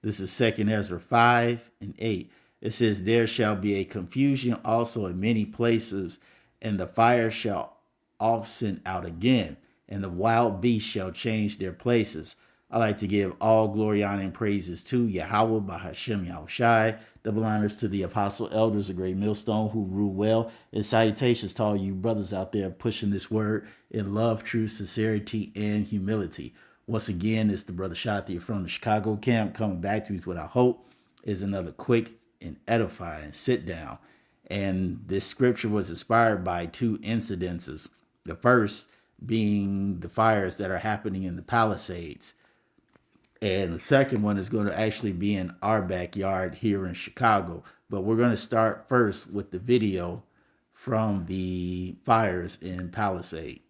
This is 2 Ezra 5 and 8. It says, there shall be a confusion also in many places, and the fire shall often out again, and the wild beasts shall change their places. I like to give all glory, honor, and praises to Yahweh by Hashem Yahushai. Double honors to the apostle elders of Great Millstone who rule well. And salutations to all you brothers out there pushing this word in love, truth, sincerity, and humility. Once again, it's the brother Shati from the Chicago camp coming back to you with what I hope is another quick and edifying sit down. And this scripture was inspired by two incidences. The first being the fires that are happening in the Palisades. And the second one is going to actually be in our backyard here in Chicago. But we're going to start first with the video from the fires in Palisade.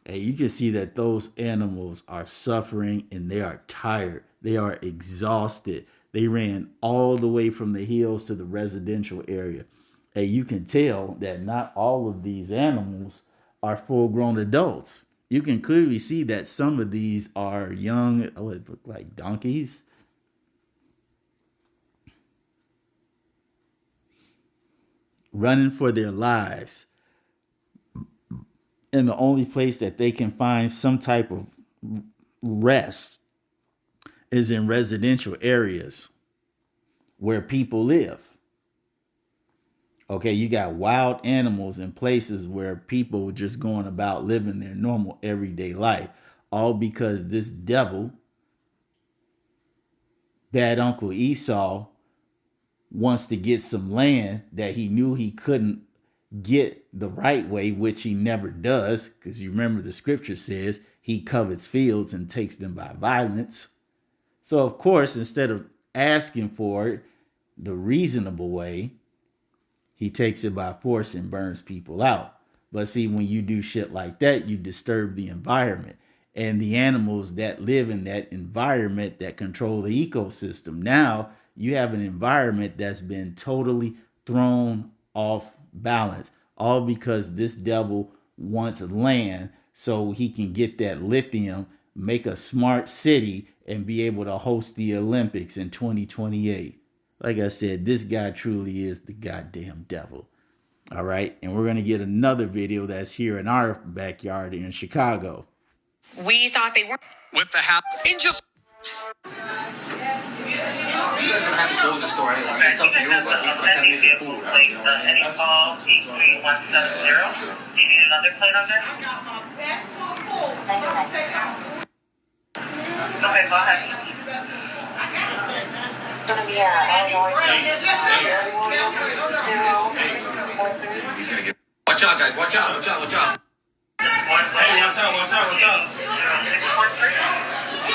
And you can see that those animals are suffering and they are tired. They are exhausted. They ran all the way from the hills to the residential area. And you can tell that not all of these animals are full-grown adults. You can clearly see that some of these are young, it look like donkeys. Running for their lives. And the only place that they can find some type of rest is in residential areas where people live. Okay, you got wild animals in places where people just going about living their normal everyday life, all because this devil, bad Uncle Esau, wants to get some land that he knew he couldn't get the right way, which he never does, because you remember the scripture says he covets fields and takes them by violence. So of course, instead of asking for it the reasonable way, he takes it by force and burns people out. But see, when you do shit like that, you disturb the environment and the animals that live in that environment that control the ecosystem. Now you have an environment that's been totally thrown off balance, all because this devil wants land so he can get that lithium, make a smart city, and be able to host the Olympics in 2028. Like I said, this guy truly is the goddamn devil. All right, and we're going to get another video that's here in our backyard in Chicago. We thought they were with the house. In just you guys don't have to close the store anyway. It's up to you, but we contaminated the food. Any call E3170? Do you need another plate on there? Okay, go ahead. Watch out, guys. Watch out. Watch out. Watch out. Hey, watch out. Watch out. Watch out.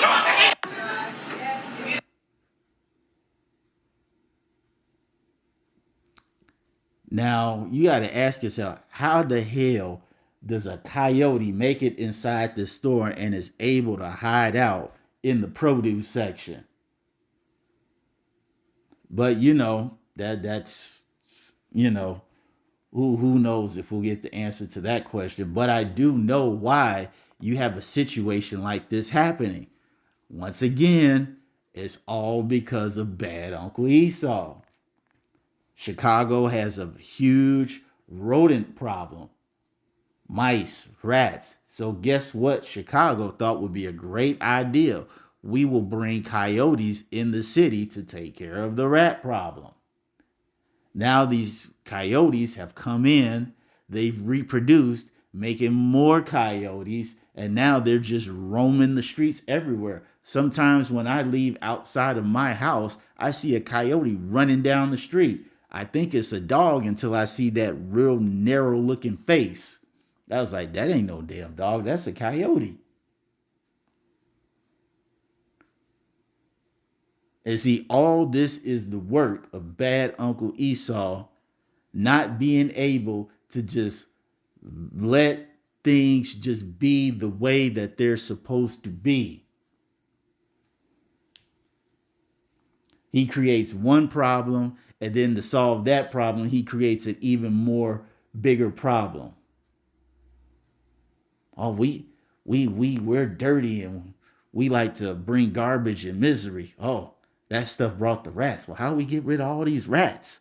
No. Now, you got to ask yourself, how the hell does a coyote make it inside the store and is able to hide out in the produce section? But, you know, that's, you know, who knows if we'll get the answer to that question. But I do know why you have a situation like this happening. Once again, it's all because of bad Uncle Esau. Chicago has a huge rodent problem. Mice, rats. So guess what Chicago thought would be a great idea? We will bring coyotes in the city to take care of the rat problem. Now these coyotes have come in, they've reproduced, making more coyotes, And now they're just roaming the streets everywhere. Sometimes when I leave outside of my house, I see a coyote running down the street. I think it's a dog until I see that real narrow looking face. I was like, that ain't no damn dog. That's a coyote. And see, all this is the work of bad Uncle Esau not being able to just let things just be the way that they're supposed to be. He creates one problem, and then to solve that problem, he creates an even more bigger problem. Oh, we're dirty and we like to bring garbage and misery. Oh, that stuff brought the rats. Well, how do we get rid of all these rats?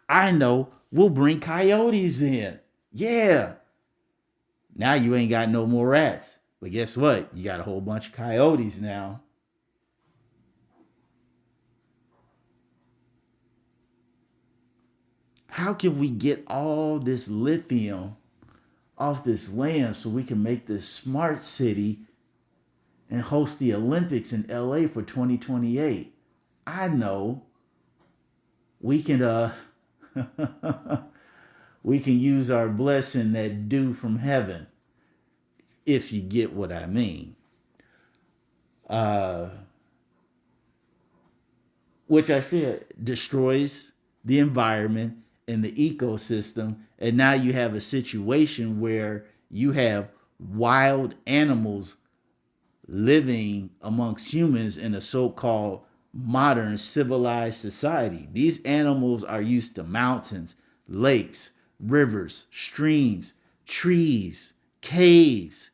I know, we'll bring coyotes in. Yeah. Now you ain't got no more rats. But guess what? You got a whole bunch of coyotes now. How can we get all this lithium off this land so we can make this smart city and host the Olympics in LA for 2028? I know we can we can use our blessing that due from heaven, if you get what I mean. Which I said destroys the environment and the ecosystem. And now you have a situation where you have wild animals living amongst humans in a so-called modern civilized society. These animals are used to mountains, lakes, rivers, streams, trees, caves,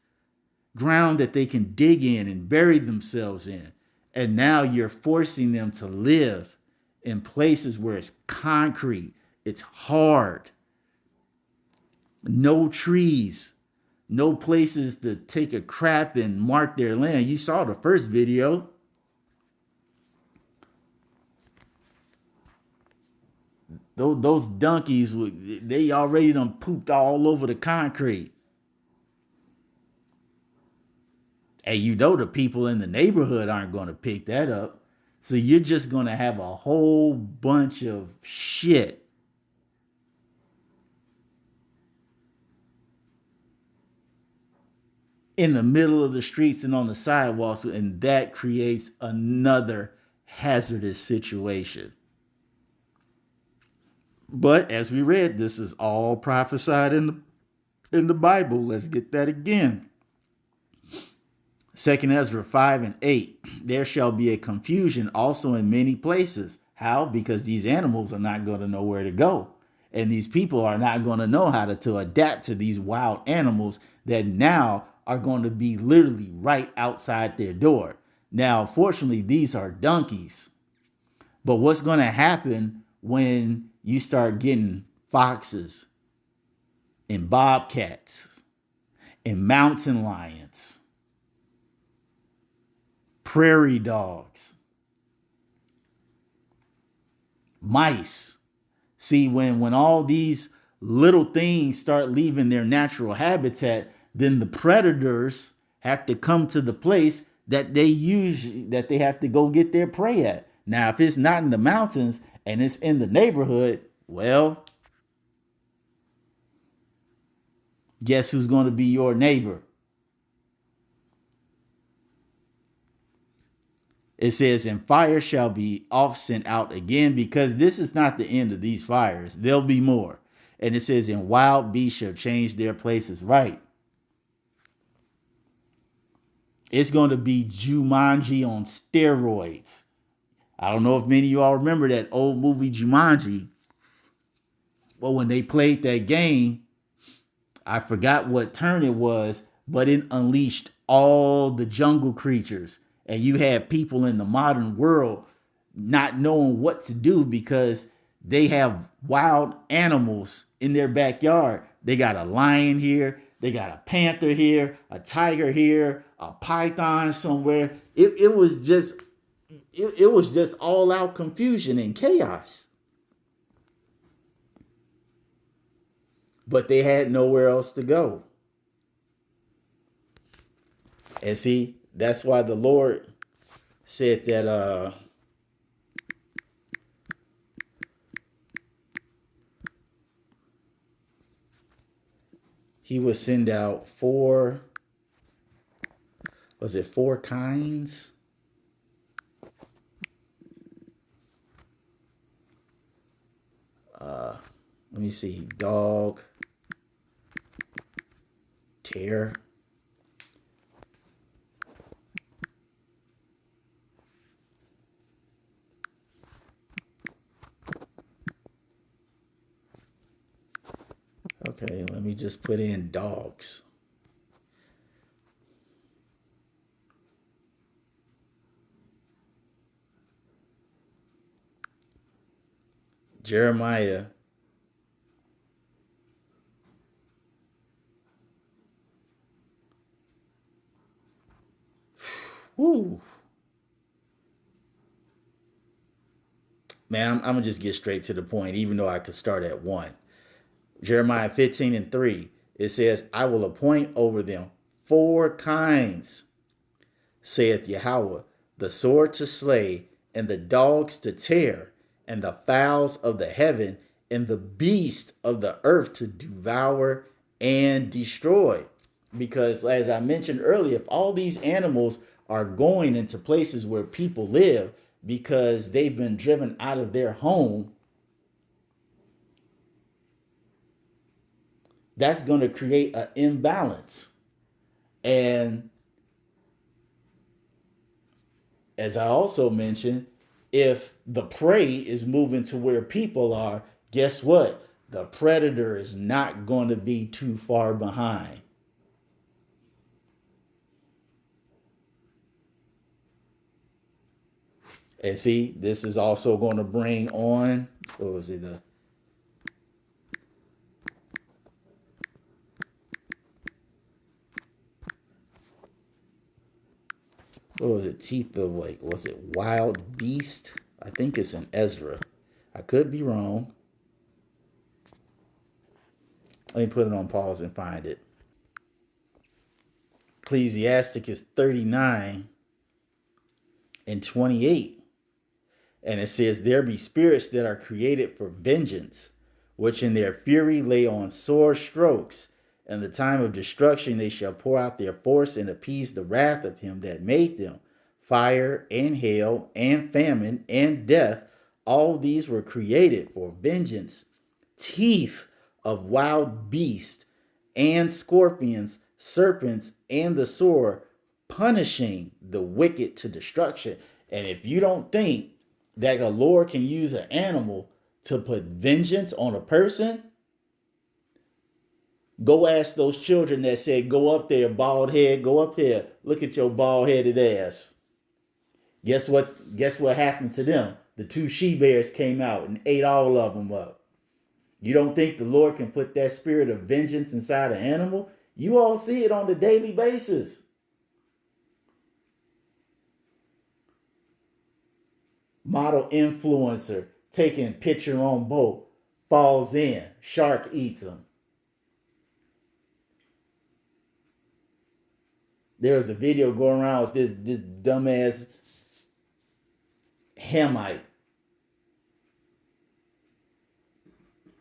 ground that they can dig in and bury themselves in. And now you're forcing them to live in places where it's concrete, it's hard, no trees, no places to take a crap and mark their land. You saw the first video. Those donkeys, they already done pooped all over the concrete. And you know the people in the neighborhood aren't going to pick that up. So you're just going to have a whole bunch of shit in the middle of the streets and on the sidewalks, and that creates another hazardous situation. But as we read, this is all prophesied in the Bible. Let's get that again. 2 Ezra 5 and 8. There shall be a confusion also in many places. How? Because these animals are not going to know where to go. And these people are not going to know how to adapt to these wild animals that now are going to be literally right outside their door. Now, fortunately, these are donkeys. But what's going to happen when you start getting foxes and bobcats and mountain lions, prairie dogs, mice? See, when all these little things start leaving their natural habitat, then the predators have to come to the place that they have to go get their prey at. Now, if it's not in the mountains and it's in the neighborhood, well, guess who's going to be your neighbor? It says, and fire shall be oft sent out again, because this is not the end of these fires. There'll be more. And it says, and wild beasts shall change their places. Right. It's going to be Jumanji on steroids. I don't know if many of you all remember that old movie Jumanji. Well, when they played that game, I forgot what turn it was, but it unleashed all the jungle creatures. And you have people in the modern world not knowing what to do because they have wild animals in their backyard. They got a lion here, they got a panther here, a tiger here, a python somewhere. It was just all out confusion and chaos. But they had nowhere else to go. And see, that's why the Lord said that he would send out four kinds? Let me see. Dog, tear. Okay, let me just put in dogs. Jeremiah. Woo. Man, I'm going to just get straight to the point, even though I could start at 1. Jeremiah 15:3. It says, I will appoint over them 4 kinds, saith Yahweh, the sword to slay, and the dogs to tear, and the fowls of the heaven, and the beast of the earth to devour and destroy. Because, as I mentioned earlier, if all these animals are going into places where people live because they've been driven out of their home, that's going to create an imbalance. And as I also mentioned, if the prey is moving to where people are, guess what? The predator is not going to be too far behind. And see, this is also going to bring on, what was it? What was it? Teeth of, like, was it wild beast? I think it's in Ezra. I could be wrong. Let me put it on pause and find it. Ecclesiasticus 39:28. And it says, there be spirits that are created for vengeance, which in their fury lay on sore strokes. In the time of destruction they shall pour out their force and appease the wrath of him that made them. Fire and hail and famine and death, all these were created for vengeance. Teeth of wild beasts and scorpions, serpents, and the sword, punishing the wicked to destruction. And if you don't think that the Lord can use an animal to put vengeance on a person, go ask those children that said, go up there, bald head, go up here, look at your bald headed ass. Guess what happened to them? The 2 she bears came out and ate all of them up. You don't think the Lord can put that spirit of vengeance inside an animal? You all see it on a daily basis. Model influencer taking picture on boat, falls in, shark eats him. There was a video going around with this dumbass Hamite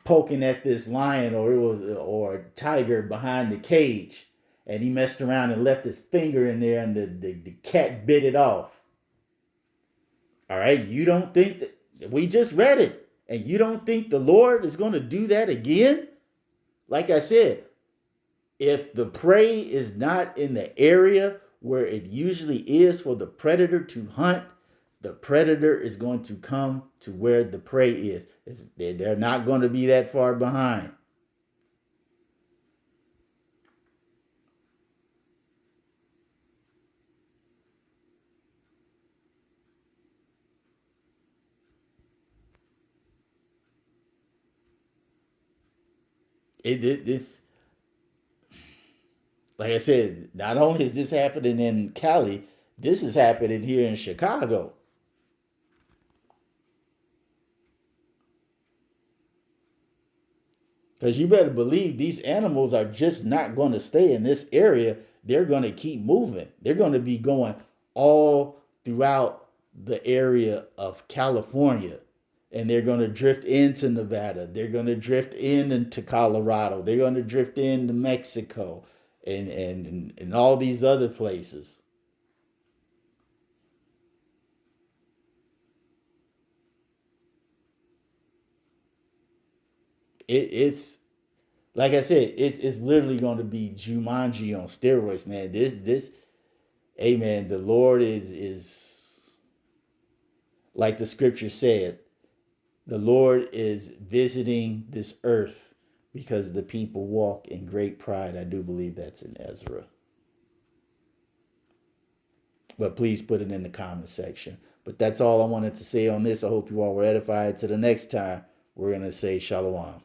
poking at this lion or tiger behind the cage, and he messed around and left his finger in there, and the cat bit it off. All right, you don't think that we just read it, and you don't think the Lord is going to do that again? Like I said, if the prey is not in the area where it usually is for the predator to hunt, the predator is going to come to where the prey is. They're not going to be that far behind. This, like I said, not only is this happening in Cali, this is happening here in Chicago. Because you better believe these animals are just not going to stay in this area they're going to keep moving. They're going to be going all throughout the area of California, and they're going to drift into Nevada. They're going to drift into Colorado. They're going to drift into Mexico, and all these other places. It's like I said, it's literally going to be Jumanji on steroids, man. This, hey man, the Lord is like the scripture said. The Lord is visiting this earth because the people walk in great pride. I do believe that's in Ezra. But please put it in the comment section. But that's all I wanted to say on this. I hope you all were edified. To the next time, we're going to say Shalom.